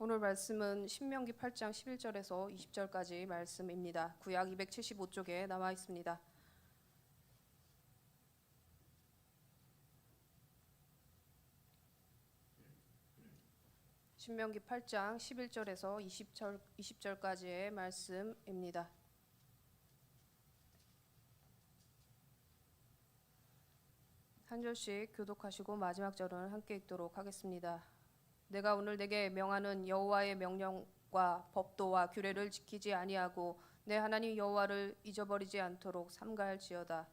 오늘 말씀은 신명기 8장 11절에서 20절까지 말씀입니다. 구약 275쪽에 나와 있습니다. 신명기 8장 11절에서 20절까지의 말씀입니다. 한 절씩 교독하시고 마지막 절은 함께 읽도록 하겠습니다. 내가 오늘 내게 명하는 여호와의 명령과 법도와 규례를 지키지 아니하고 내 하나님 여호와를 잊어버리지 않도록 삼가할지어다.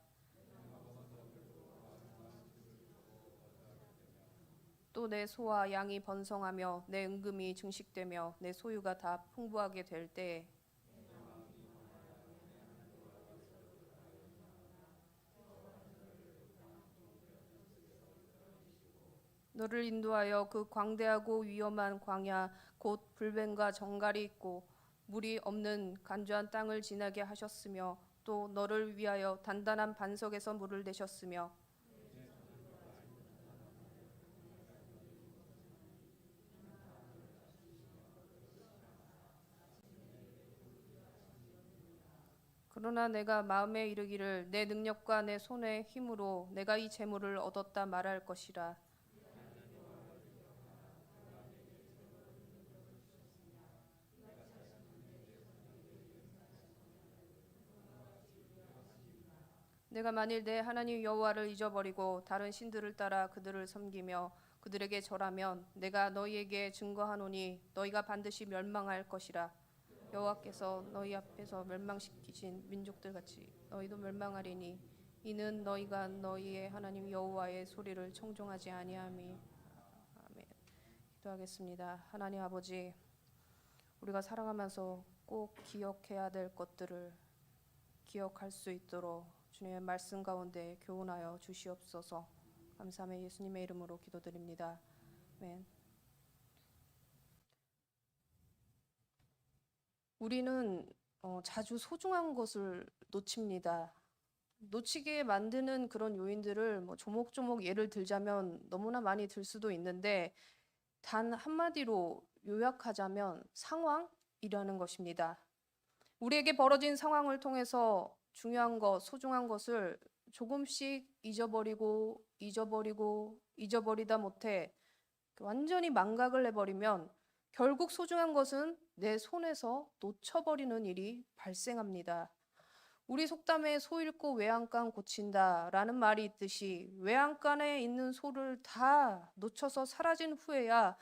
또 내 소와 양이 번성하며 내 은금이 증식되며 내 소유가 다 풍부하게 될 때에 너를 인도하여 그 광대하고 위험한 광야 곧 불뱀과 정갈이 있고 물이 없는 간주한 땅을 지나게 하셨으며 또 너를 위하여 단단한 반석에서 물을 내셨으며 그러나 내가 마음에 이르기를 내 능력과 내 손의 힘으로 내가 이 재물을 얻었다 말할 것이라. 내가 만일 내 하나님 여호와를 잊어버리고 다른 신들을 따라 그들을 섬기며 그들에게 절하면 내가 너희에게 증거하노니 너희가 반드시 멸망할 것이라. 여호와께서 너희 앞에서 멸망시키신 민족들 같이 너희도 멸망하리니 이는 너희가 너희의 하나님 여호와의 소리를 청종하지 아니함이. 아멘. 기도하겠습니다. 하나님 아버지, 우리가 살아가면서 꼭 기억해야 될 것들을 기억할 수 있도록 주님의 말씀 가운데 교훈하여 주시옵소서. 감사하며 예수님의 이름으로 기도드립니다. 아멘. 우리는 자주 소중한 것을 놓칩니다. 놓치게 만드는 그런 요인들을 조목조목 예를 들자면 너무나 많이 들 수도 있는데 단 한마디로 요약하자면 상황이라는 것입니다. 우리에게 벌어진 상황을 통해서 중요한 것, 소중한 것을 조금씩 잊어버리다 못해 완전히 망각을 해버리면 결국 소중한 것은 내 손에서 놓쳐버리는 일이 발생합니다. 우리 속담에 소 잃고 외양간 고친다라는 말이 있듯이 외양간에 있는 소를 다 놓쳐서 사라진 후에야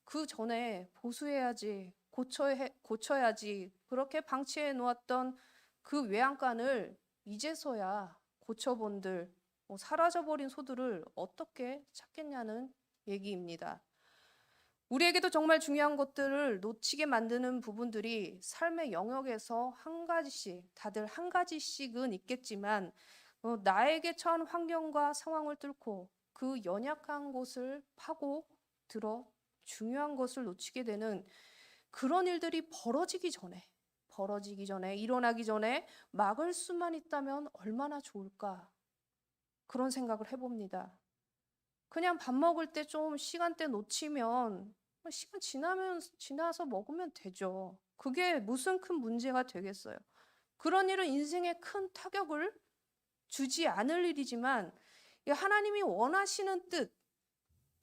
그 전에 보수해야지, 고쳐야지 그렇게 방치해 놓았던 그 외양간을 이제서야 고쳐본들, 사라져버린 소들을 어떻게 찾겠냐는 얘기입니다. 우리에게도 정말 중요한 것들을 놓치게 만드는 부분들이 삶의 영역에서 한 가지씩, 다들 한 가지씩은 있겠지만 나에게 처한 환경과 상황을 뚫고 그 연약한 곳을 파고 들어 중요한 것을 놓치게 되는 그런 일들이 일어나기 전에 막을 수만 있다면 얼마나 좋을까, 그런 생각을 해봅니다. 그냥 밥 먹을 때 좀 시간대 놓치면 시간 지나서 먹으면 되죠. 그게 무슨 큰 문제가 되겠어요. 그런 일은 인생에 큰 타격을 주지 않을 일이지만 하나님이 원하시는 뜻,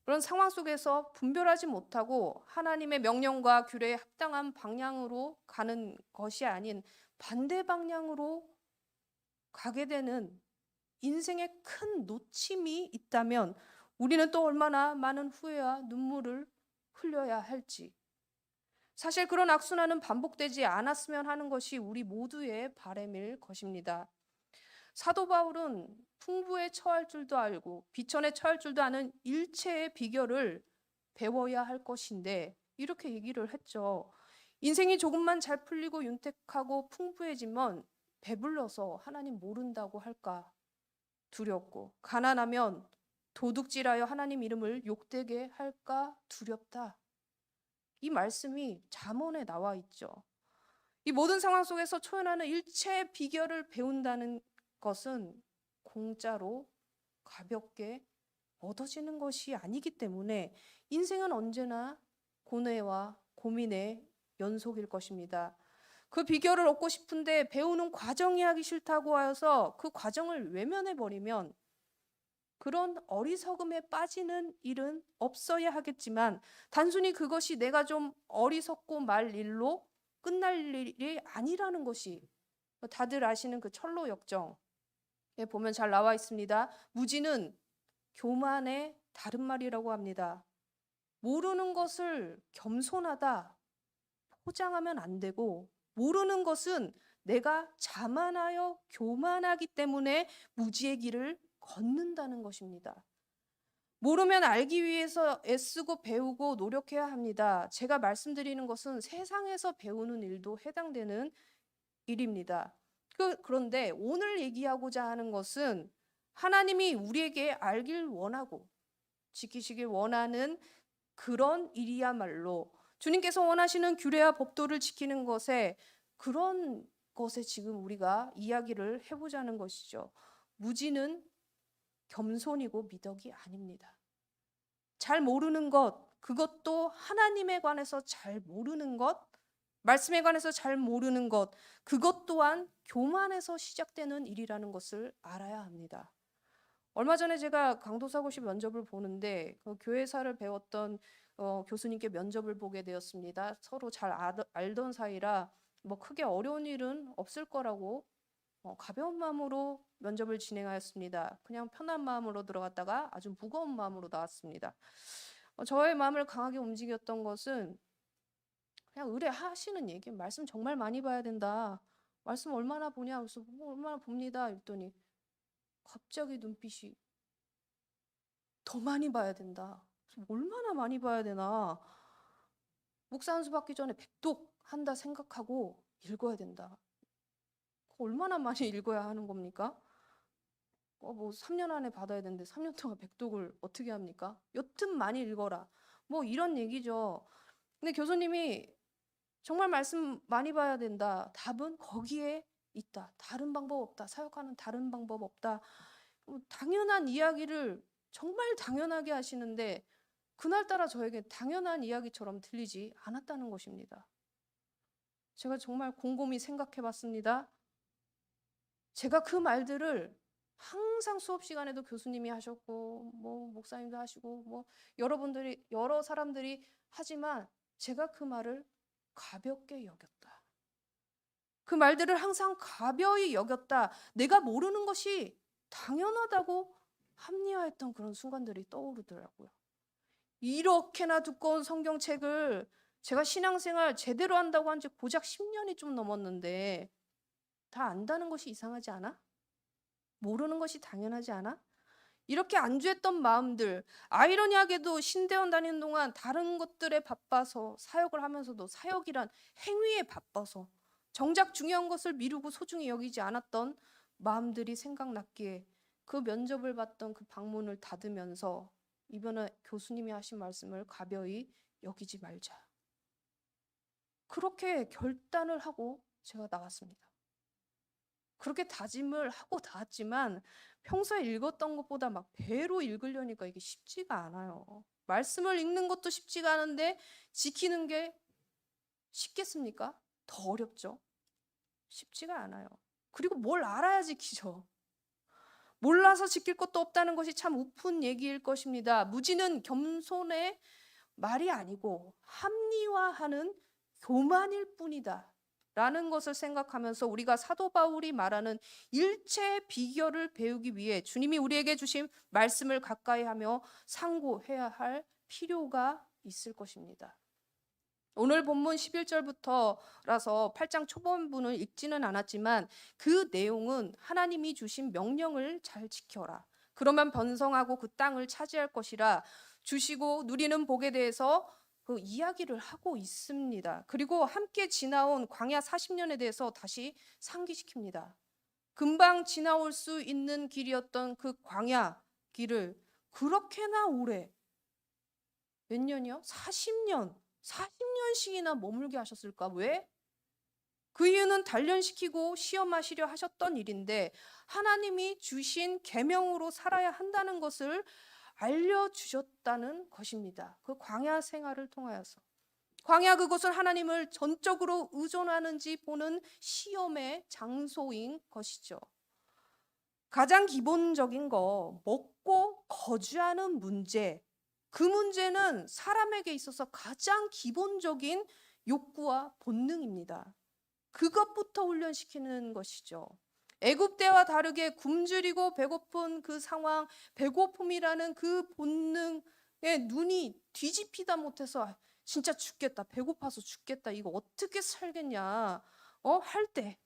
그런 상황 속에서 분별하지 못하고 하나님의 명령과 규례에 합당한 방향으로 가는 것이 아닌 반대 방향으로 가게 되는 인생의 큰 놓침이 있다면 우리는 또 얼마나 많은 후회와 눈물을 흘려야 할지. 사실 그런 악순환은 반복되지 않았으면 하는 것이 우리 모두의 바람일 것입니다. 사도 바울은 풍부에 처할 줄도 알고 비천에 처할 줄도 아는 일체의 비결을 배워야 할 것인데 이렇게 얘기를 했죠. 인생이 조금만 잘 풀리고 윤택하고 풍부해지면 배불러서 하나님 모른다고 할까 두렵고, 가난하면 도둑질하여 하나님 이름을 욕되게 할까 두렵다. 이 말씀이 잠언에 나와 있죠. 이 모든 상황 속에서 초연하는 일체의 비결을 배운다는 것은 공짜로 가볍게 얻어지는 것이 아니기 때문에 인생은 언제나 고뇌와 고민의 연속일 것입니다. 그 비결을 얻고 싶은데 배우는 과정이 하기 싫다고 하여서 그 과정을 외면해버리면 그런 어리석음에 빠지는 일은 없어야 하겠지만 단순히 그것이 내가 좀 어리석고 말 일로 끝날 일이 아니라는 것이 다들 아시는 그 철로 역정에 보면 잘 나와 있습니다. 무지는 교만의 다른 말이라고 합니다. 모르는 것을 겸손하다 포장하면 안 되고, 모르는 것은 내가 자만하여 교만하기 때문에 무지의 길을 걷는다는 것입니다. 모르면 알기 위해서 애쓰고 배우고 노력해야 합니다. 제가 말씀드리는 것은 세상에서 배우는 일도 해당되는 일입니다. 그런데 오늘 얘기하고자 하는 것은 하나님이 우리에게 알길 원하고 지키시길 원하는 그런 일이야말로 주님께서 원하시는 규례와 법도를 지키는 것에, 그런 것에 지금 우리가 이야기를 해보자는 것이죠. 무지는 겸손이고 미덕이 아닙니다. 잘 모르는 것, 그것도 하나님에 관해서 잘 모르는 것, 말씀에 관해서 잘 모르는 것, 그것 또한 교만에서 시작되는 일이라는 것을 알아야 합니다. 얼마 전에 제가 강도사고시 면접을 보는데 그 교회사를 배웠던 교수님께 면접을 보게 되었습니다. 서로 잘 알던 사이라 뭐 크게 어려운 일은 없을 거라고 가벼운 마음으로 면접을 진행하였습니다. 그냥 편한 마음으로 들어갔다가 아주 무거운 마음으로 나왔습니다. 저의 마음을 강하게 움직였던 것은 그냥 의뢰하시는 얘기, 말씀 정말 많이 봐야 된다. 말씀 얼마나 보냐? 그래서 뭐 얼마나 봅니다. 이랬더니 갑자기 눈빛이 더 많이 봐야 된다. 얼마나 많이 봐야 되나? 목사 한 수 받기 전에 백독 한다 생각하고 읽어야 된다. 얼마나 많이 읽어야 하는 겁니까? 뭐 3년 안에 받아야 되는데 3년 동안 백독을 어떻게 합니까? 여튼 많이 읽어라. 뭐 이런 얘기죠. 근데 교수님이 정말 말씀 많이 봐야 된다. 답은 거기에 있다. 다른 방법 없다. 사역하는 다른 방법 없다. 당연한 이야기를 정말 당연하게 하시는데 그날따라 저에게 당연한 이야기처럼 들리지 않았다는 것입니다. 제가 정말 곰곰이 생각해 봤습니다. 제가 그 말들을 항상 수업 시간에도 교수님이 하셨고 뭐 목사님도 하시고 뭐 여러 사람들이 하지만 제가 그 말을 가볍게 여겼다. 그 말들을 항상 가벼이 여겼다. 내가 모르는 것이 당연하다고 합리화했던 그런 순간들이 떠오르더라고요. 이렇게나 두꺼운 성경책을 제가 신앙생활 제대로 한다고 한 지 고작 10년이 좀 넘었는데 다 안다는 것이 이상하지 않아? 모르는 것이 당연하지 않아? 이렇게 안주했던 마음들, 아이러니하게도 신대원 다니는 동안 다른 것들에 바빠서 사역을 하면서도 사역이란 행위에 바빠서 정작 중요한 것을 미루고 소중히 여기지 않았던 마음들이 생각났기에 그 면접을 봤던 그 방문을 닫으면서 이번에 교수님이 하신 말씀을 가벼이 여기지 말자. 그렇게 결단을 하고 제가 나왔습니다. 그렇게 다짐을 하고 나왔지만 평소에 읽었던 것보다 막 배로 읽으려니까 이게 쉽지가 않아요. 말씀을 읽는 것도 쉽지가 않은데 지키는 게 쉽겠습니까? 더 어렵죠. 쉽지가 않아요. 그리고 뭘 알아야 지키죠. 몰라서 지킬 것도 없다는 것이 참 우픈 얘기일 것입니다. 무지는 겸손의 말이 아니고 합리화하는 교만일 뿐이다 라는 것을 생각하면서 우리가 사도 바울이 말하는 일체의 비결을 배우기 위해 주님이 우리에게 주신 말씀을 가까이 하며 상고해야 할 필요가 있을 것입니다. 오늘 본문 11절부터라서 8장 초반부는 읽지는 않았지만 그 내용은 하나님이 주신 명령을 잘 지켜라. 그러면 번성하고 그 땅을 차지할 것이라 주시고 누리는 복에 대해서 그 이야기를 하고 있습니다. 그리고 함께 지나온 광야 40년에 대해서 다시 상기시킵니다. 금방 지나올 수 있는 길이었던 그 광야 길을 그렇게나 오래, 몇 년이요? 40년씩이나 머물게 하셨을까? 왜? 그 이유는 단련시키고 시험하시려 하셨던 일인데 하나님이 주신 계명으로 살아야 한다는 것을 알려주셨다는 것입니다. 그 광야 생활을 통하여서. 광야 그곳은 하나님을 전적으로 의존하는지 보는 시험의 장소인 것이죠. 가장 기본적인 거, 먹고 거주하는 문제. 그 문제는 사람에게 있어서 가장 기본적인 욕구와 본능입니다. 그것부터 훈련시키는 것이죠. 애굽 때와 다르게 굶주리고 배고픈 그 상황, 배고픔이라는 그 본능에 눈이 뒤집히다 못해서 진짜 죽겠다, 배고파서 죽겠다, 이거 어떻게 살겠냐 할 때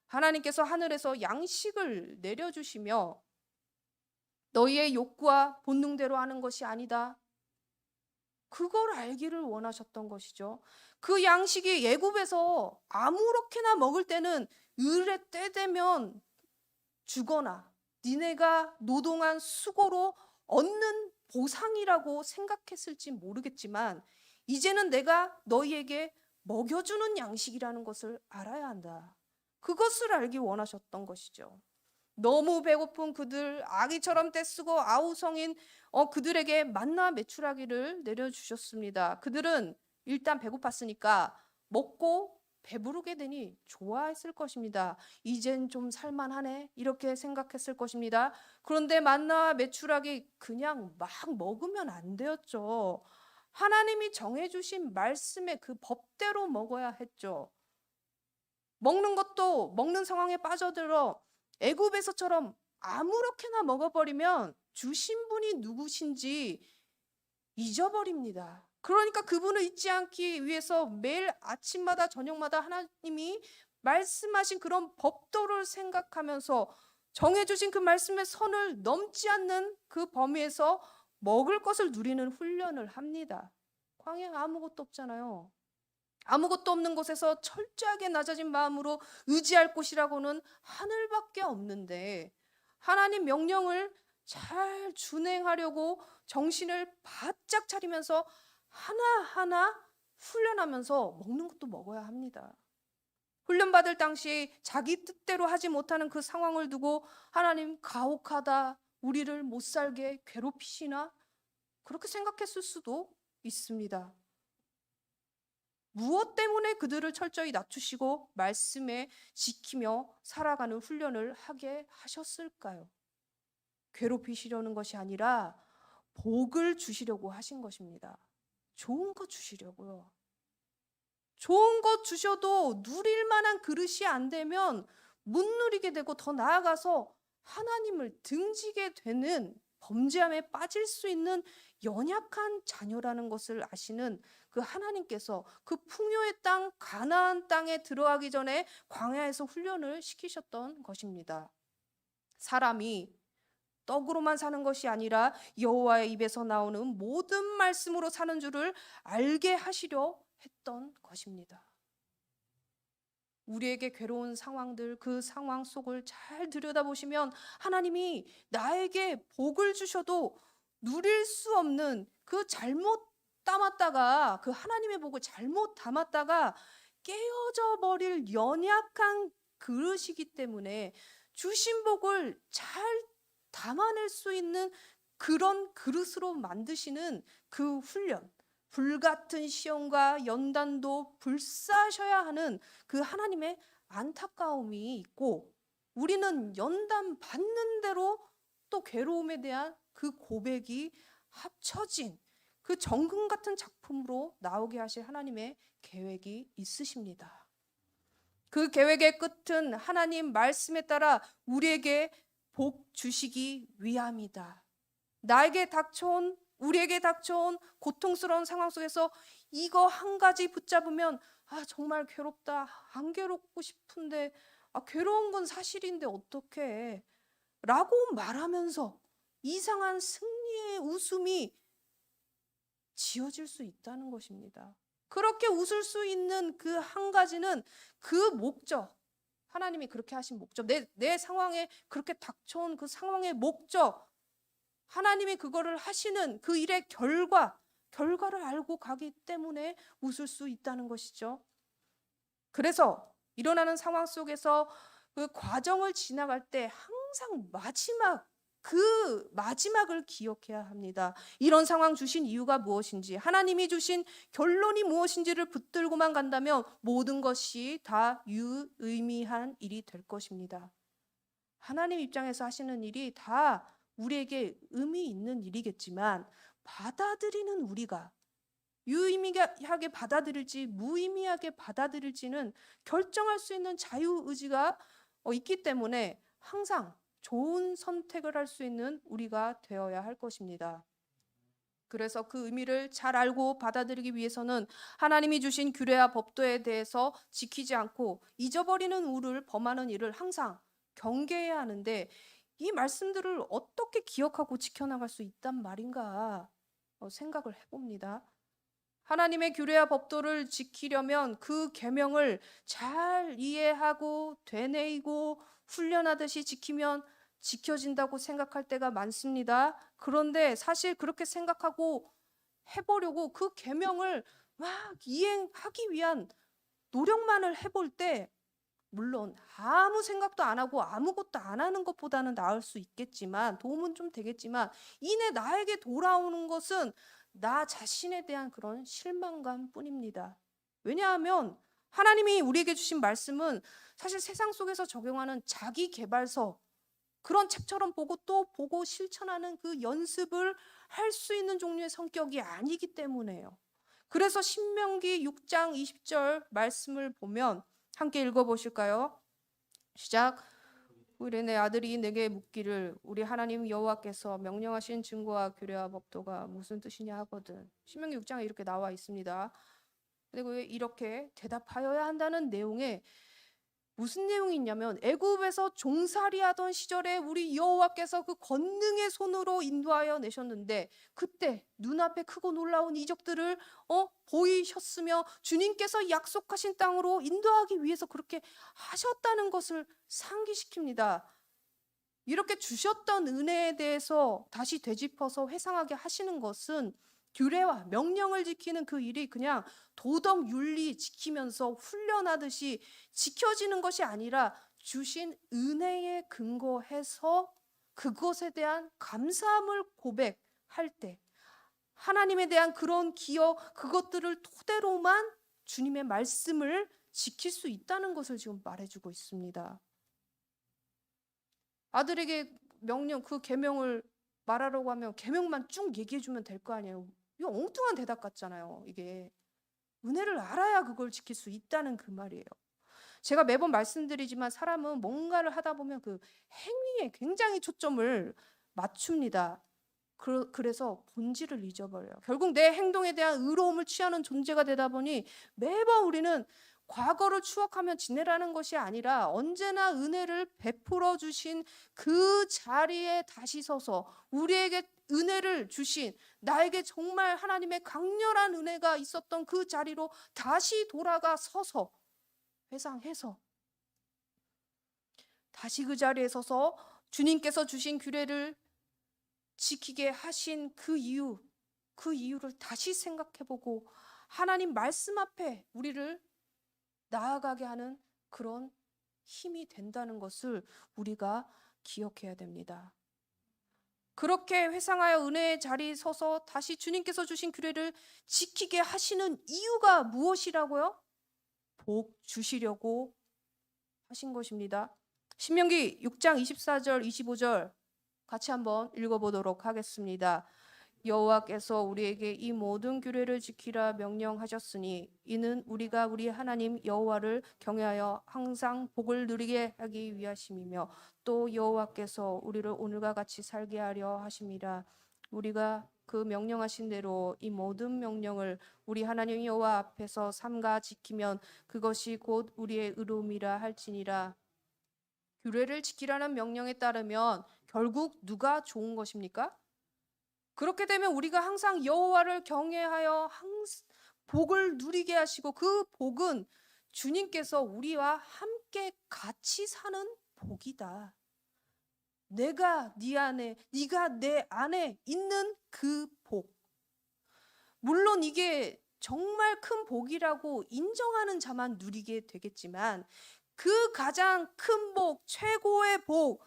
하나님께서 하늘에서 양식을 내려주시며 너희의 욕구와 본능대로 하는 것이 아니다, 그걸 알기를 원하셨던 것이죠. 그 양식이 애굽에서 아무렇게나 먹을 때는 을의 때 되면 주거나 니네가 노동한 수고로 얻는 보상이라고 생각했을지 모르겠지만 이제는 내가 너희에게 먹여주는 양식이라는 것을 알아야 한다. 그것을 알기 원하셨던 것이죠. 너무 배고픈 그들, 아기처럼 떼쓰고 아우성인 그들에게 만나 메추라기를 내려주셨습니다. 그들은 일단 배고팠으니까 먹고 배부르게 되니 좋아했을 것입니다. 이젠 좀 살만하네 이렇게 생각했을 것입니다. 그런데 만나 메추라기 그냥 막 먹으면 안 되었죠. 하나님이 정해주신 말씀의 그 법대로 먹어야 했죠. 먹는 것도 먹는 상황에 빠져들어 애굽에서처럼 아무렇게나 먹어버리면 주신 분이 누구신지 잊어버립니다. 그러니까 그분을 잊지 않기 위해서 매일 아침마다 저녁마다 하나님이 말씀하신 그런 법도를 생각하면서 정해주신 그 말씀의 선을 넘지 않는 그 범위에서 먹을 것을 누리는 훈련을 합니다. 광야에 아무것도 없잖아요. 아무것도 없는 곳에서 철저하게 낮아진 마음으로 의지할 곳이라고는 하늘밖에 없는데 하나님 명령을 잘 준행하려고 정신을 바짝 차리면서 하나하나 훈련하면서 먹는 것도 먹어야 합니다. 훈련받을 당시 자기 뜻대로 하지 못하는 그 상황을 두고 하나님 가혹하다, 우리를 못 살게 괴롭히시나, 그렇게 생각했을 수도 있습니다. 무엇 때문에 그들을 철저히 낮추시고 말씀에 지키며 살아가는 훈련을 하게 하셨을까요? 괴롭히시려는 것이 아니라 복을 주시려고 하신 것입니다. 좋은 것 주시려고요. 좋은 것 주셔도 누릴 만한 그릇이 안 되면 못 누리게 되고 더 나아가서 하나님을 등지게 되는 범죄함에 빠질 수 있는 연약한 자녀라는 것을 아시는 그 하나님께서 그 풍요의 땅 가나안 땅에 들어가기 전에 광야에서 훈련을 시키셨던 것입니다. 사람이 떡으로만 사는 것이 아니라 여호와의 입에서 나오는 모든 말씀으로 사는 줄을 알게 하시려 했던 것입니다. 우리에게 괴로운 상황들, 그 상황 속을 잘 들여다보시면 하나님이 나에게 복을 주셔도 누릴 수 없는 그 잘못 담았다가, 그 하나님의 복을 잘못 담았다가 깨어져 버릴 연약한 그릇이기 때문에 주신 복을 잘 담아낼 수 있는 그런 그릇으로 만드시는 그 훈련, 불같은 시험과 연단도 불사셔야 하는 그 하나님의 안타까움이 있고, 우리는 연단 받는 대로 또 괴로움에 대한 그 고백이 합쳐진 그 정금 같은 작품으로 나오게 하실 하나님의 계획이 있으십니다. 그 계획의 끝은 하나님 말씀에 따라 우리에게 복 주시기 위함이다. 우리에게 닥쳐온 고통스러운 상황 속에서 이거 한 가지 붙잡으면 정말 괴롭다, 안 괴롭고 싶은데 괴로운 건 사실인데 어떡해 라고 말하면서 이상한 승리의 웃음이 지어질 수 있다는 것입니다. 그렇게 웃을 수 있는 그 한 가지는 그 목적, 하나님이 그렇게 하신 목적, 내 상황에 그렇게 닥쳐온 그 상황의 목적, 하나님이 그거를 하시는 그 일의 결과를 알고 가기 때문에 웃을 수 있다는 것이죠. 그래서 일어나는 상황 속에서 그 과정을 지나갈 때 항상 마지막 그 마지막을 기억해야 합니다. 이런 상황 주신 이유가 무엇인지, 하나님이 주신 결론이 무엇인지를 붙들고만 간다면 모든 것이 다 유의미한 일이 될 것입니다. 하나님 입장에서 하시는 일이 다 우리에게 의미 있는 일이겠지만 받아들이는 우리가 유의미하게 받아들일지 무의미하게 받아들일지는 결정할 수 있는 자유의지가 있기 때문에 항상 좋은 선택을 할 수 있는 우리가 되어야 할 것입니다. 그래서 그 의미를 잘 알고 받아들이기 위해서는 하나님이 주신 규례와 법도에 대해서 지키지 않고 잊어버리는 우를 범하는 일을 항상 경계해야 하는데, 이 말씀들을 어떻게 기억하고 지켜나갈 수 있단 말인가 생각을 해봅니다. 하나님의 규례와 법도를 지키려면 그 계명을 잘 이해하고 되뇌이고 훈련하듯이 지키면 지켜진다고 생각할 때가 많습니다. 그런데 사실 그렇게 생각하고 해보려고 그 계명을 막 이행하기 위한 노력만을 해볼 때, 물론 아무 생각도 안 하고 아무것도 안 하는 것보다는 나을 수 있겠지만, 도움은 좀 되겠지만, 이내 나에게 돌아오는 것은 나 자신에 대한 그런 실망감 뿐입니다. 왜냐하면 하나님이 우리에게 주신 말씀은 사실 세상 속에서 적용하는 자기 개발서, 그런 책처럼 보고 또 보고 실천하는 그 연습을 할 수 있는 종류의 성격이 아니기 때문에요. 그래서 신명기 6장 20절 말씀을 보면 함께 읽어보실까요? 시작. 우리 내 아들이 내게 묻기를 우리 하나님 여호와께서 명령하신 증거와 규례와 법도가 무슨 뜻이냐 하거든. 신명기 6장에 이렇게 나와 있습니다. 그리고 이렇게 대답하여야 한다는 내용에 무슨 내용이 있냐면, 애굽에서 종살이하던 시절에 우리 여호와께서 그 권능의 손으로 인도하여 내셨는데 그때 눈앞에 크고 놀라운 이적들을 보이셨으며 주님께서 약속하신 땅으로 인도하기 위해서 그렇게 하셨다는 것을 상기시킵니다. 이렇게 주셨던 은혜에 대해서 다시 되짚어서 회상하게 하시는 것은 규례와 명령을 지키는 그 일이 그냥 도덕 윤리 지키면서 훈련하듯이 지켜지는 것이 아니라 주신 은혜에 근거해서 그것에 대한 감사함을 고백할 때, 하나님에 대한 그런 기억, 그것들을 토대로만 주님의 말씀을 지킬 수 있다는 것을 지금 말해주고 있습니다. 아들에게 명령, 그 계명을 말하라고 하면 계명만 쭉 얘기해주면 될 거 아니에요. 이거 엉뚱한 대답 같잖아요. 이게 은혜를 알아야 그걸 지킬 수 있다는 그 말이에요. 제가 매번 말씀드리지만 사람은 뭔가를 하다 보면 그 행위에 굉장히 초점을 맞춥니다. 그래서 본질을 잊어버려요. 결국 내 행동에 대한 의로움을 취하는 존재가 되다 보니 매번 우리는 과거를 추억하며 지내라는 것이 아니라 언제나 은혜를 베풀어 주신 그 자리에 다시 서서 우리에게 은혜를 주신, 나에게 정말 하나님의 강렬한 은혜가 있었던 그 자리로 다시 돌아가 서서 회상해서 다시 그 자리에 서서 주님께서 주신 규례를 지키게 하신 그 이유를 다시 생각해보고 하나님 말씀 앞에 우리를 나아가게 하는 그런 힘이 된다는 것을 우리가 기억해야 됩니다. 그렇게 회상하여 은혜의 자리에 서서 다시 주님께서 주신 규례를 지키게 하시는 이유가 무엇이라고요? 복 주시려고 하신 것입니다. 신명기 6장 24절 25절 같이 한번 읽어보도록 하겠습니다. 여호와께서 우리에게 이 모든 규례를 지키라 명령하셨으니 이는 우리가 우리 하나님 여호와를 경외하여 항상 복을 누리게 하기 위하심이며 또 여호와께서 우리를 오늘과 같이 살게 하려 하심이라. 우리가 그 명령하신 대로 이 모든 명령을 우리 하나님 여호와 앞에서 삼가 지키면 그것이 곧 우리의 의로움이라 할지니라. 규례를 지키라는 명령에 따르면 결국 누가 좋은 것입니까? 그렇게 되면 우리가 항상 여호와를 경외하여 복을 누리게 하시고 그 복은 주님께서 우리와 함께 같이 사는 복이다. 내가 네 안에, 네가 내 안에 있는 그 복. 물론 이게 정말 큰 복이라고 인정하는 자만 누리게 되겠지만 그 가장 큰 복, 최고의 복,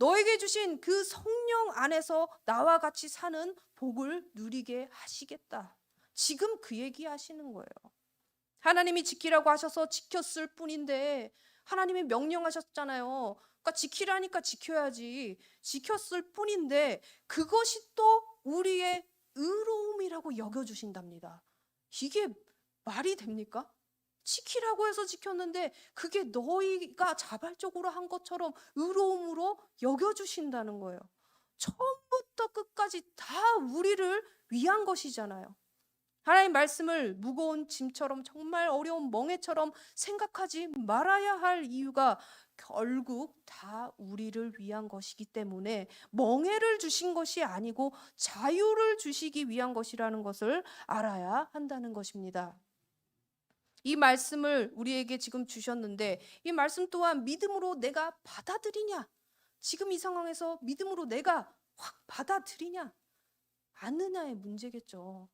너에게 주신 그 성령 안에서 나와 같이 사는 복을 누리게 하시겠다. 지금 그 얘기 하시는 거예요. 하나님이 지키라고 하셔서 지켰을 뿐인데, 하나님이 명령하셨잖아요. 그러니까 지키라니까 지켜야지. 지켰을 뿐인데 그것이 또 우리의 의로움이라고 여겨주신답니다. 이게 말이 됩니까? 지키라고 해서 지켰는데 그게 너희가 자발적으로 한 것처럼 의로움으로 여겨주신다는 거예요. 처음부터 끝까지 다 우리를 위한 것이잖아요. 하나님 말씀을 무거운 짐처럼, 정말 어려운 멍에처럼 생각하지 말아야 할 이유가 결국 다 우리를 위한 것이기 때문에 멍에를 주신 것이 아니고 자유를 주시기 위한 것이라는 것을 알아야 한다는 것입니다. 이 말씀을 우리에게 지금 주셨는데 이 말씀 또한 믿음으로 내가 받아들이냐? 지금 이 상황에서 믿음으로 내가 확 받아들이냐? 않느냐의 문제겠죠.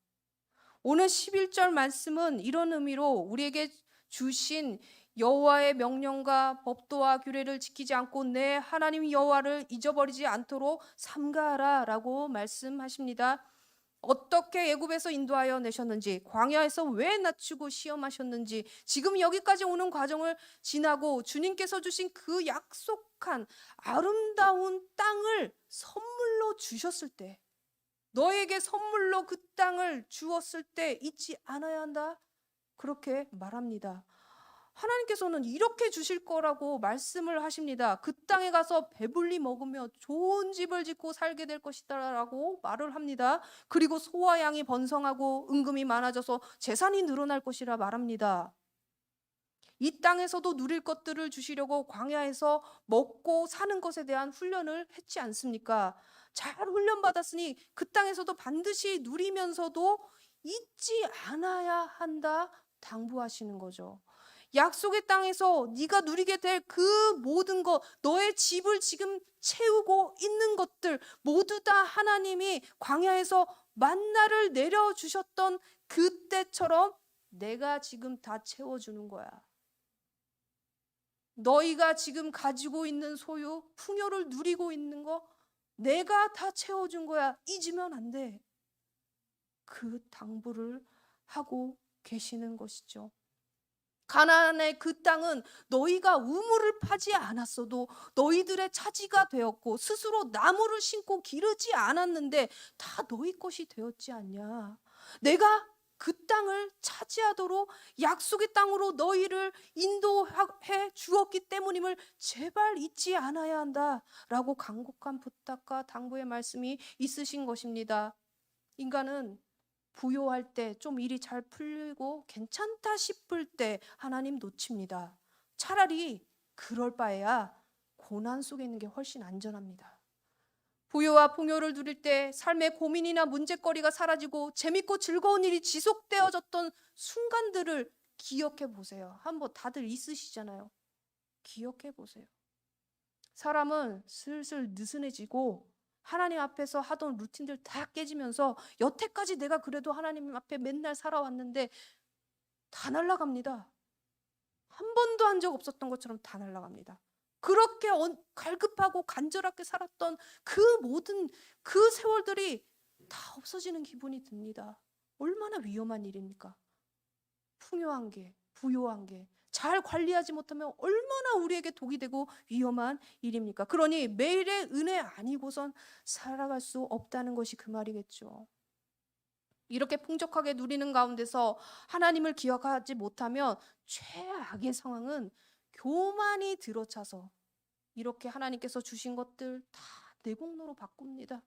오늘 11절 말씀은 이런 의미로 우리에게 주신 여호와의 명령과 법도와 규례를 지키지 않고 내 하나님 여호와를 잊어버리지 않도록 삼가하라 라고 말씀하십니다. 어떻게 애굽에서 인도하여 내셨는지, 광야에서 왜 낮추고 시험하셨는지, 지금 여기까지 오는 과정을 지나고 주님께서 주신 그 약속한 아름다운 땅을 선물로 주셨을 때, 너에게 선물로 그 땅을 주었을 때 잊지 않아야 한다. 그렇게 말합니다. 하나님께서는 이렇게 주실 거라고 말씀을 하십니다. 그 땅에 가서 배불리 먹으며 좋은 집을 짓고 살게 될 것이다 라고 말을 합니다. 그리고 소와 양이 번성하고 은금이 많아져서 재산이 늘어날 것이라 말합니다. 이 땅에서도 누릴 것들을 주시려고 광야에서 먹고 사는 것에 대한 훈련을 했지 않습니까? 잘 훈련받았으니 그 땅에서도 반드시 누리면서도 잊지 않아야 한다 당부하시는 거죠. 약속의 땅에서 네가 누리게 될 그 모든 것, 너의 집을 지금 채우고 있는 것들 모두 다 하나님이 광야에서 만나를 내려주셨던 그때처럼 내가 지금 다 채워주는 거야. 너희가 지금 가지고 있는 소유, 풍요를 누리고 있는 거 내가 다 채워준 거야. 잊으면 안 돼. 그 당부를 하고 계시는 것이죠. 가나안의 그 땅은 너희가 우물을 파지 않았어도 너희들의 차지가 되었고 스스로 나무를 심고 기르지 않았는데 다 너희 것이 되었지 않냐. 내가 그 땅을 차지하도록 약속의 땅으로 너희를 인도해 주었기 때문임을 제발 잊지 않아야 한다라고 간곡한 부탁과 당부의 말씀이 있으신 것입니다. 인간은 부요할 때, 좀 일이 잘 풀리고 괜찮다 싶을 때 하나님 놓칩니다. 차라리 그럴 바에야 고난 속에 있는 게 훨씬 안전합니다. 부요와 풍요를 누릴 때 삶의 고민이나 문제거리가 사라지고 재밌고 즐거운 일이 지속되어졌던 순간들을 기억해 보세요. 한번 다들 있으시잖아요. 기억해 보세요. 사람은 슬슬 느슨해지고 하나님 앞에서 하던 루틴들 다 깨지면서 여태까지 내가 그래도 하나님 앞에 맨날 살아왔는데 다 날아갑니다. 한 번도 한 적 없었던 것처럼 다 날아갑니다. 그렇게 갈급하고 간절하게 살았던 그 모든 그 세월들이 다 없어지는 기분이 듭니다. 얼마나 위험한 일입니까? 풍요한 게, 부요한 게 잘 관리하지 못하면 얼마나 우리에게 독이 되고 위험한 일입니까? 그러니 매일의 은혜 아니고선 살아갈 수 없다는 것이 그 말이겠죠. 이렇게 풍족하게 누리는 가운데서 하나님을 기억하지 못하면 최악의 상황은 교만이 들어차서 이렇게 하나님께서 주신 것들 다 내공로로 바꿉니다.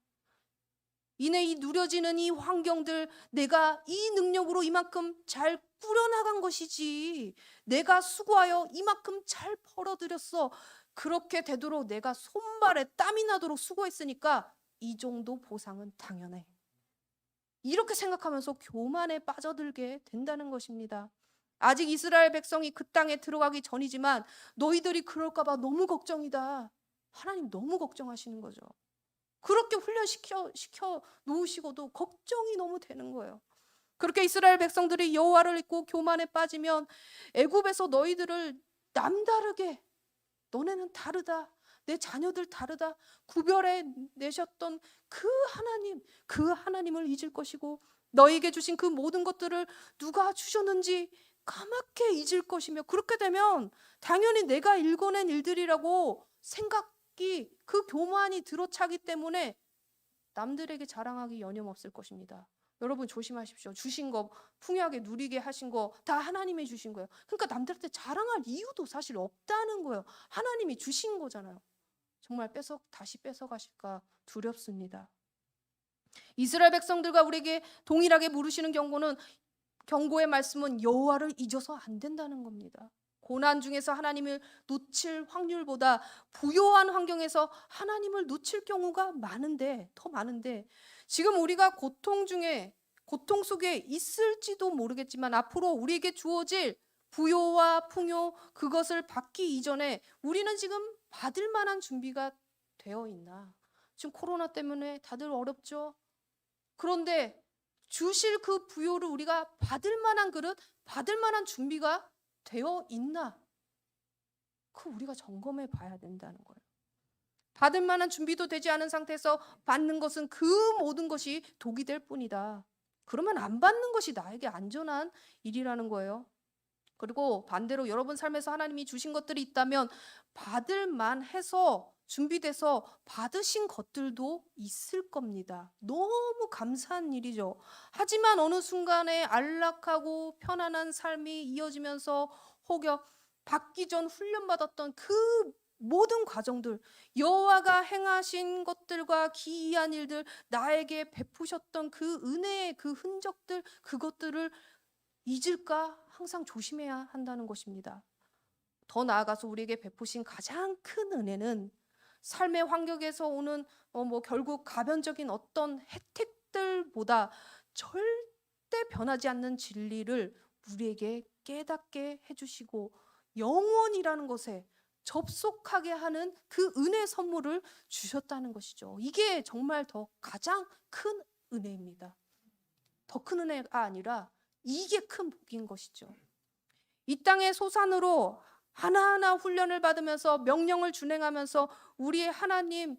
이내 이 누려지는 이 환경들, 내가 이 능력으로 이만큼 잘 꾸려나간 것이지, 내가 수고하여 이만큼 잘 벌어들였어, 그렇게 되도록 내가 손발에 땀이 나도록 수고했으니까 이 정도 보상은 당연해, 이렇게 생각하면서 교만에 빠져들게 된다는 것입니다. 아직 이스라엘 백성이 그 땅에 들어가기 전이지만 너희들이 그럴까 봐 너무 걱정이다. 하나님 너무 걱정하시는 거죠. 그렇게 훈련시켜 놓으시고도 걱정이 너무 되는 거예요. 그렇게 이스라엘 백성들이 여호와를 잊고 교만에 빠지면 애굽에서 너희들을 남다르게, 너네는 다르다, 내 자녀들 다르다 구별해 내셨던 그 하나님을 잊을 것이고, 너에게 주신 그 모든 것들을 누가 주셨는지 까맣게 잊을 것이며, 그렇게 되면 당연히 내가 일궈낸 일들이라고 생각이, 그 교만이 들어차기 때문에 남들에게 자랑하기 여념없을 것입니다. 여러분 조심하십시오. 주신 거 풍요하게 누리게 하신 거 다 하나님이 주신 거예요. 그러니까 남들한테 자랑할 이유도 사실 없다는 거예요. 하나님이 주신 거잖아요. 정말 다시 뺏어가실까 두렵습니다. 이스라엘 백성들과 우리에게 동일하게 물으시는 경고의 말씀은 여호와를 잊어서 안 된다는 겁니다. 고난 중에서 하나님을 놓칠 확률보다 부요한 환경에서 하나님을 놓칠 경우가 더 많은데, 지금 우리가 고통 속에 있을지도 모르겠지만 앞으로 우리에게 주어질 부요와 풍요, 그것을 받기 이전에 우리는 지금 받을 만한 준비가 되어 있나? 지금 코로나 때문에 다들 어렵죠? 그런데 주실 그 부요를 우리가 받을 만한 받을 만한 준비가 되어 있나? 우리가 점검해 봐야 된다는 거예요. 받을 만한 준비도 되지 않은 상태에서 받는 것은 그 모든 것이 독이 될 뿐이다. 그러면 안 받는 것이 나에게 안전한 일이라는 거예요. 그리고 반대로 여러분 삶에서 하나님이 주신 것들이 있다면 받을 만해서 준비돼서 받으신 것들도 있을 겁니다. 너무 감사한 일이죠. 하지만 어느 순간에 안락하고 편안한 삶이 이어지면서 혹여 받기 전 훈련받았던 그 모든 과정들, 여호와가 행하신 것들과 기이한 일들, 나에게 베푸셨던 그 은혜의 그 흔적들, 그것들을 잊을까 항상 조심해야 한다는 것입니다. 더 나아가서 우리에게 베푸신 가장 큰 은혜는 삶의 환경에서 오는 결국 가변적인 어떤 혜택들보다 절대 변하지 않는 진리를 우리에게 깨닫게 해주시고 영원이라는 것에 접속하게 하는 그 은혜 선물을 주셨다는 것이죠. 이게 정말 가장 큰 은혜입니다. 더 큰 은혜가 아니라 이게 큰 복인 것이죠. 이 땅의 소산으로 하나하나 훈련을 받으면서 명령을 준행하면서 우리의 하나님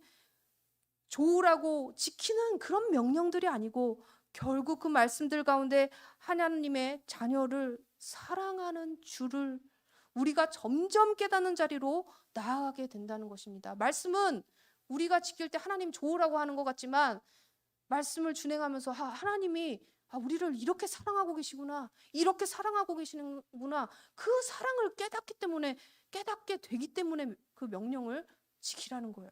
좋으라고 지키는 그런 명령들이 아니고, 결국 그 말씀들 가운데 하나님의 자녀를 사랑하는 줄을 우리가 점점 깨닫는 자리로 나아가게 된다는 것입니다. 말씀은 우리가 지킬 때 하나님 좋으라고 하는 것 같지만, 말씀을 준행하면서 하나님이 우리를 이렇게 사랑하고 계시구나, 이렇게 사랑하고 계시는구나, 그 사랑을 깨닫게 되기 때문에 그 명령을 지키라는 거예요.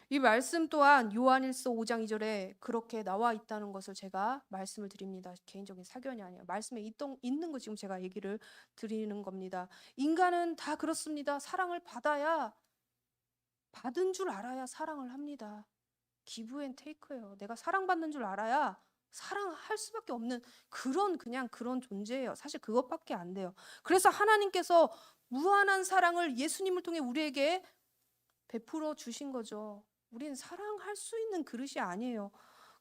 이 말씀 또한 요한일서 5장 2절에 그렇게 나와 있다는 것을 제가 말씀을 드립니다. 개인적인 사견이 아니에요. 말씀에 있는 거 지금 제가 얘기를 드리는 겁니다. 인간은 다 그렇습니다. 사랑을 받은 줄 알아야 사랑을 합니다. 기브 앤 테이크예요. 내가 사랑받는 줄 알아야 사랑할 수밖에 없는 그런 존재예요. 사실 그것밖에 안 돼요. 그래서 하나님께서 무한한 사랑을 예수님을 통해 우리에게 베풀어 주신 거죠. 우리는 사랑할 수 있는 그릇이 아니에요.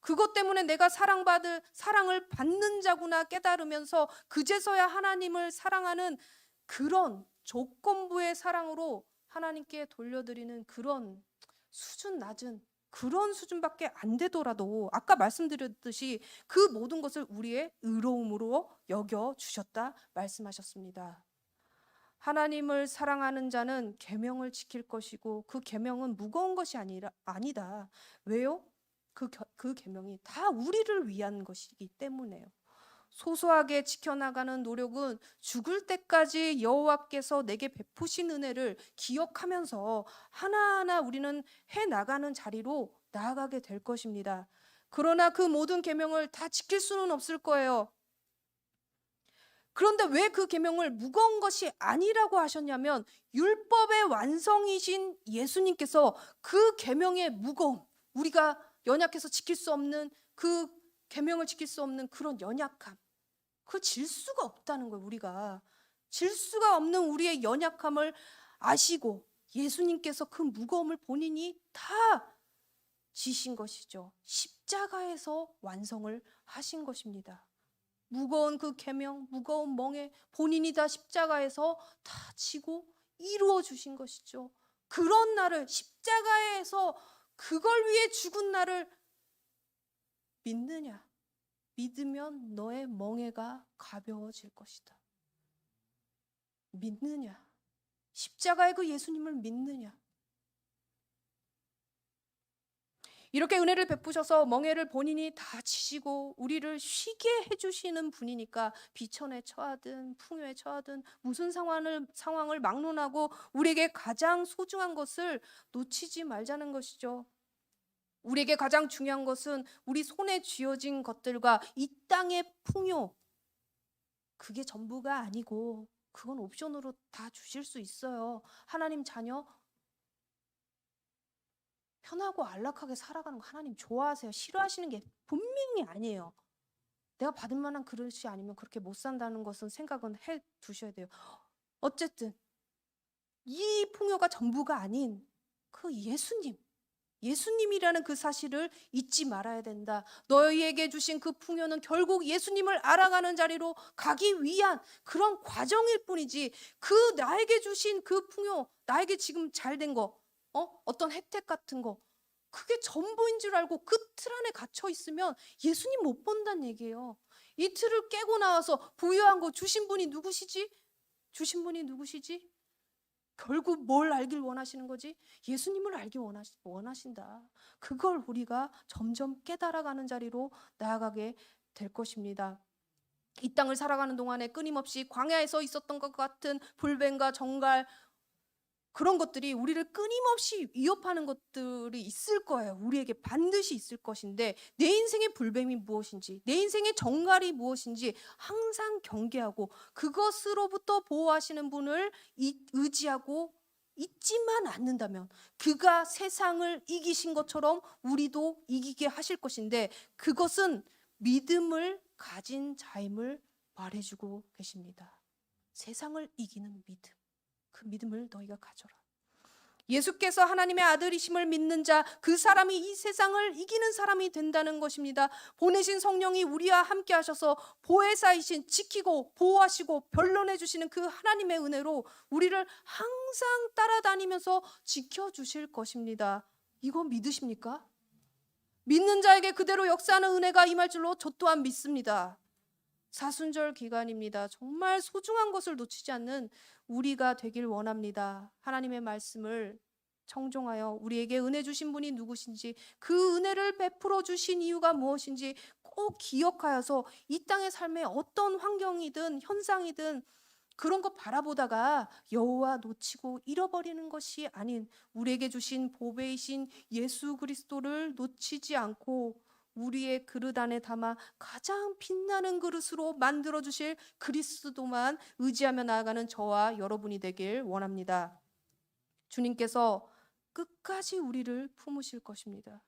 그것 때문에 내가 사랑을 받는 자구나 깨달으면서 그제서야 하나님을 사랑하는 그런 조건부의 사랑으로 하나님께 돌려드리는 그런 수준 낮은 그런 수준밖에 안 되더라도 아까 말씀드렸듯이 그 모든 것을 우리의 의로움으로 여겨 주셨다 말씀하셨습니다. 하나님을 사랑하는 자는 계명을 지킬 것이고 그 계명은 무거운 것이 아니다. 왜요? 그 계명이 다 우리를 위한 것이기 때문에요. 소소하게 지켜나가는 노력은 죽을 때까지 여호와께서 내게 베푸신 은혜를 기억하면서 하나하나 우리는 해나가는 자리로 나아가게 될 것입니다. 그러나 그 모든 계명을 다 지킬 수는 없을 거예요. 그런데 왜 그 계명을 무거운 것이 아니라고 하셨냐면, 율법의 완성이신 예수님께서 그 계명의 무거움, 우리가 연약해서 지킬 수 없는 그 계명을 지킬 수 없는 그런 연약함, 그걸 질 수가 없다는 거예요. 우리가 질 수가 없는 우리의 연약함을 아시고 예수님께서 그 무거움을 본인이 다 지신 것이죠. 십자가에서 완성을 하신 것입니다. 무거운 그 계명, 무거운 멍에 본인이 다 십자가에서 다 지고 이루어 주신 것이죠. 그런 나를, 십자가에서 그걸 위해 죽은 나를 믿느냐? 믿으면 너의 멍에가 가벼워질 것이다. 믿느냐? 십자가의 그 예수님을 믿느냐? 이렇게 은혜를 베푸셔서 멍에를 본인이 다 지시고 우리를 쉬게 해주시는 분이니까 비천에 처하든 풍요에 처하든 무슨 상황을 막론하고 우리에게 가장 소중한 것을 놓치지 말자는 것이죠. 우리에게 가장 중요한 것은 우리 손에 쥐어진 것들과 이 땅의 풍요, 그게 전부가 아니고 그건 옵션으로 다 주실 수 있어요. 하나님 자녀 편하고 안락하게 살아가는 거 하나님 좋아하세요. 싫어하시는 게 분명히 아니에요. 내가 받을 만한 그릇이 아니면 그렇게 못 산다는 것은 생각은 해 두셔야 돼요. 어쨌든 이 풍요가 전부가 아닌 그 예수님이라는 그 사실을 잊지 말아야 된다. 너희에게 주신 그 풍요는 결국 예수님을 알아가는 자리로 가기 위한 그런 과정일 뿐이지, 그 나에게 주신 그 풍요, 나에게 지금 잘된 거, 어떤 혜택 같은 거, 그게 전부인 줄 알고 그 틀 안에 갇혀 있으면 예수님 못 본다는 얘기예요. 이 틀을 깨고 나와서 부유한 거 주신 분이 누구시지? 결국 뭘 알길 원하시는 거지? 예수님을 알기 원하신다. 그걸 우리가 점점 깨달아가는 자리로 나아가게 될 것입니다. 이 땅을 살아가는 동안에 끊임없이 광야에서 있었던 것 같은 불뱀과 정갈, 그런 것들이 우리를 끊임없이 위협하는 것들이 있을 거예요. 우리에게 반드시 있을 것인데, 내 인생의 불뱀이 무엇인지, 내 인생의 정갈이 무엇인지 항상 경계하고 그것으로부터 보호하시는 분을 의지하고 있지만 않는다면 그가 세상을 이기신 것처럼 우리도 이기게 하실 것인데, 그것은 믿음을 가진 자임을 말해주고 계십니다. 세상을 이기는 믿음, 그 믿음을 너희가 가져라. 예수께서 하나님의 아들이심을 믿는 자, 그 사람이 이 세상을 이기는 사람이 된다는 것입니다. 보내신 성령이 우리와 함께 하셔서 보혜사이신, 지키고 보호하시고 변론해 주시는 그 하나님의 은혜로 우리를 항상 따라다니면서 지켜주실 것입니다. 이거 믿으십니까? 믿는 자에게 그대로 역사하는 은혜가 임할 줄로 저 또한 믿습니다. 사순절 기간입니다. 정말 소중한 것을 놓치지 않는 우리가 되길 원합니다. 하나님의 말씀을 청종하여 우리에게 은혜 주신 분이 누구신지, 그 은혜를 베풀어 주신 이유가 무엇인지 꼭 기억하여서 이 땅의 삶에 어떤 환경이든 현상이든 그런 거 바라보다가 여호와 놓치고 잃어버리는 것이 아닌 우리에게 주신 보배이신 예수 그리스도를 놓치지 않고 우리의 그릇 안에 담아 가장 빛나는 그릇으로 만들어주실 그리스도만 의지하며 나아가는 저와 여러분이 되길 원합니다. 주님께서 끝까지 우리를 품으실 것입니다.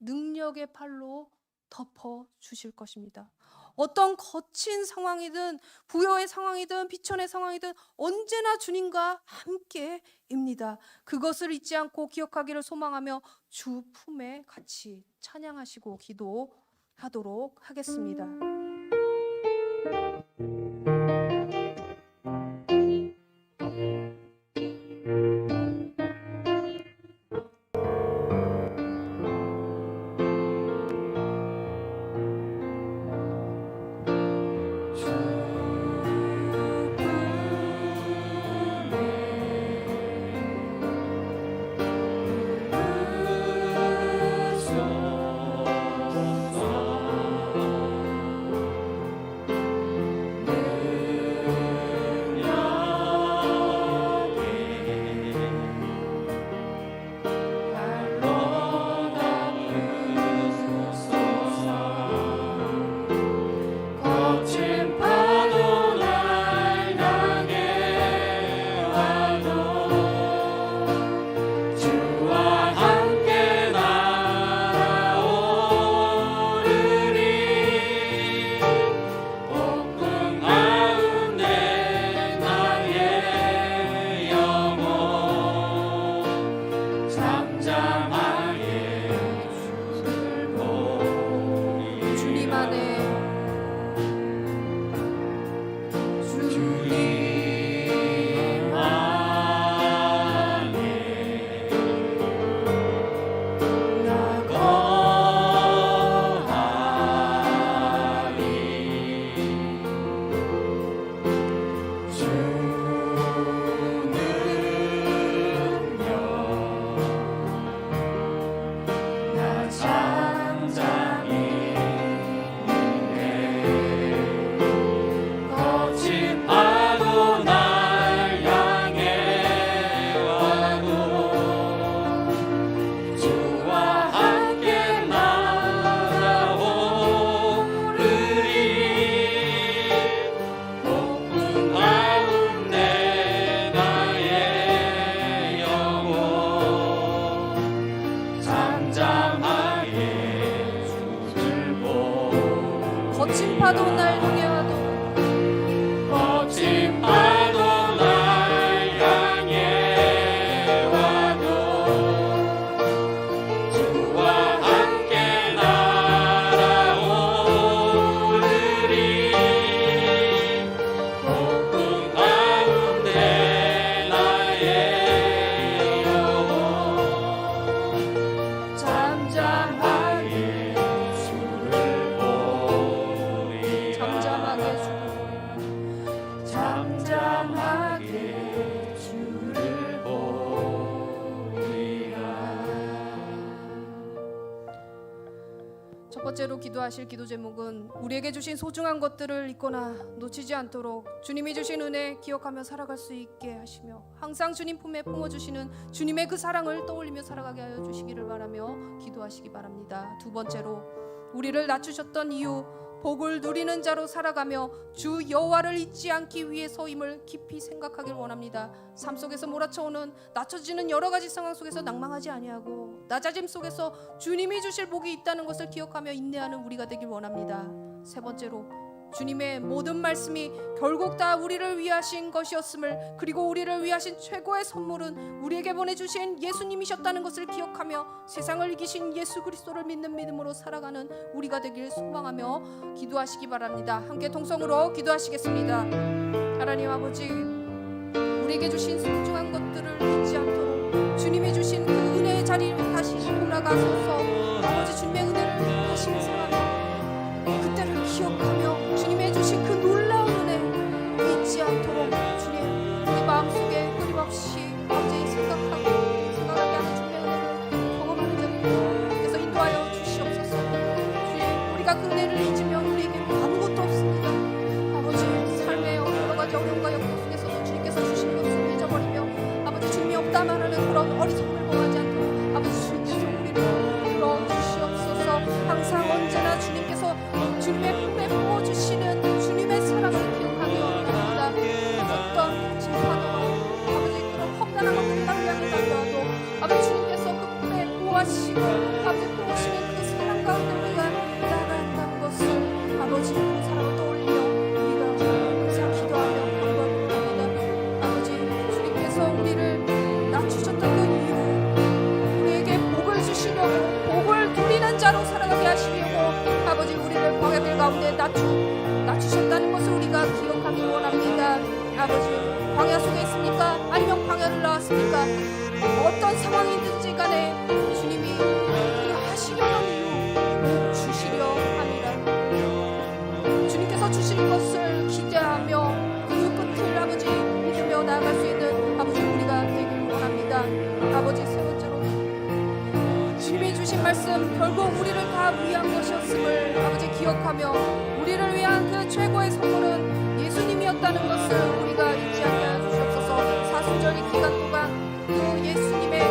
능력의 팔로 덮어주실 것입니다. 어떤 거친 상황이든 부여의 상황이든 비천의 상황이든 언제나 주님과 함께입니다. 그것을 잊지 않고 기억하기를 소망하며 주 품에 같이 찬양하시고 기도하도록 하겠습니다. 거친 오늘도 기도하실 기도 제목은 우리에게 주신 소중한 것들을 잊거나 놓치지 않도록 주님이 주신 은혜 기억하며 살아갈 수 있게 하시며 항상 주님 품에 품어주시는 주님의 그 사랑을 떠올리며 살아가게 하여 주시기를 바라며 기도하시기 바랍니다. 두 번째로 우리를 낮추셨던 이유, 복을 누리는 자로 살아가며 주 여호와를 잊지 않기 위해서임을 깊이 생각하길 원합니다. 삶 속에서 몰아쳐오는 낮춰지는 여러 가지 상황 속에서 낭망하지 아니하고 낮아짐 속에서 주님이 주실 복이 있다는 것을 기억하며 인내하는 우리가 되길 원합니다. 세 번째로 주님의 모든 말씀이 결국 다 우리를 위하신 것이었음을, 그리고 우리를 위하신 최고의 선물은 우리에게 보내주신 예수님이셨다는 것을 기억하며 세상을 이기신 예수 그리스도를 믿는 믿음으로 살아가는 우리가 되길 소망하며 기도하시기 바랍니다. 함께 통성으로 기도하시겠습니다. 하나님 아버지, 우리에게 주신 소중한 것들을 잊지 않도록 주님이 주신 그 은혜의 자리로 다시 돌아가셔서 아버지 주님의 은혜를 다시 묵상하며 그때를 기억하며 주님의 주신 그 놀라운 은혜 잊지 않도록 주님 우리 마음속에 끊임없이 아버지 생각하게 하는 주님의 은혜를 경험하는 자를 그래서 인도하여 주시옵소서. 주님 우리가 그 은혜를 잊으면 우리에게 아무것도 없습니다. 아버지 삶의 여러 가지 어려움과 역경 속에서도 주님께서 주신 것을 잊어버리며 아버지 주님이 없다 말하는 그런 어리석음을 범하지 않도록 아버지 주님께서 우리를 불러주시옵소서. 항상 언제나 주님께서 주님의 품에 부어주시는 주님의 사랑을 기억하기 원합니다. 어떤 심판으로 아버지 그런 험난한 것들을 향해 달려와도 아버지 주님께서 그 품에 부어하시고 아버지 부어주시는 그 사랑 가운데 우리가 나아간다는 것을 아버지 그 사랑을 떠올리며 우리가 항상 기도하며 간구합니다. 아버지 주님께서 우리를 낮추셨던 그 이유, 우리에게 복을 주시려고 복을 누리는 자로 살아가게 하시려고 아버지 우리를 광야길 가운데 낮추셨다는 것을 우리가 기억하기 원합니다. 아버지 광야 속에 있습니까? 아니면 광야를 나왔습니까? 어떤 상황이든지 간에 주님이 우리가 하시려는 이유 복 주시려 합니다. 주님께서 주실 것을 기대하며 그 끝을 아버지 믿으며 나아갈 수 있는 아버지 우리가 되길 원합니다. 아버지 세 번째로 주님이 주신 말씀 결국 우리를 다 위한 것이었음을 아버지 기억하며 우리를 위한 그 최고의 선물은 예수님이었다는 것을 우리가 잊지 않게 하여 주시옵소서. 사순절기 기간 동안 그 예수님의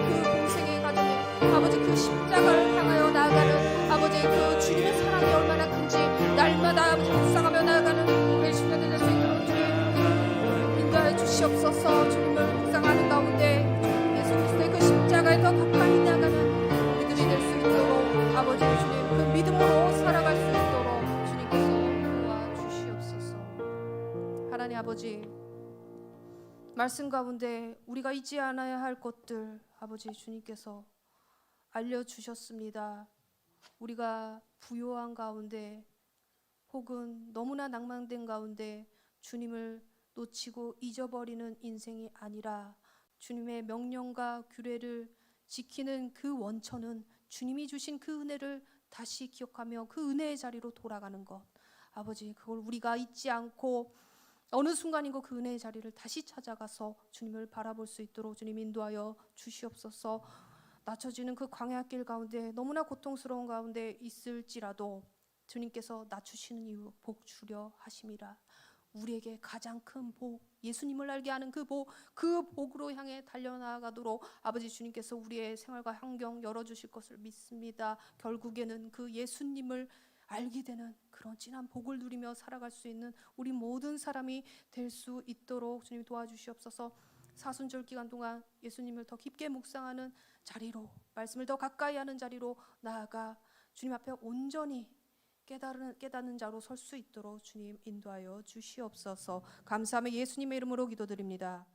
그 공생의 과정에 아버지 그 십자가를 향하여 나아가는 아버지 그 주님의 사랑이 얼마나 큰지 날마다 아버지 묵상하며 나아가는 우리의 시간이 될 수 있도록 주님 인도하여 주시옵소서. 주님을 묵상하는 가운데 예수 그리스도의 그 십자가에 더 가까이 나가는 될 수 있도록 아버지 주님 그 믿음으로 살아갈 수 있도록 주님께서 도와주시옵소서. 하나님 아버지 말씀 가운데 우리가 잊지 않아야 할 것들 아버지 주님께서 알려주셨습니다. 우리가 부요한 가운데 혹은 너무나 낭만된 가운데 주님을 놓치고 잊어버리는 인생이 아니라 주님의 명령과 규례를 지키는 그 원천은 주님이 주신 그 은혜를 다시 기억하며 그 은혜의 자리로 돌아가는 것, 아버지 그걸 우리가 잊지 않고 어느 순간이고 그 은혜의 자리를 다시 찾아가서 주님을 바라볼 수 있도록 주님 인도하여 주시옵소서. 낮춰지는 그 광야길 가운데 너무나 고통스러운 가운데 있을지라도 주님께서 낮추시는 이유 복 주려 하심이라. 우리에게 가장 큰 복, 예수님을 알게 하는 그 복, 그 복으로 향해 달려나가도록 아버지 주님께서 우리의 생활과 환경 열어주실 것을 믿습니다. 결국에는 그 예수님을 알게 되는 그런 진한 복을 누리며 살아갈 수 있는 우리 모든 사람이 될 수 있도록 주님 도와주시옵소서. 사순절 기간 동안 예수님을 더 깊게 묵상하는 자리로, 말씀을 더 가까이 하는 자리로 나아가 주님 앞에 온전히 깨닫는 자로 설 수 있도록 주님 인도하여 주시옵소서. 감사하며 예수님의 이름으로 기도드립니다.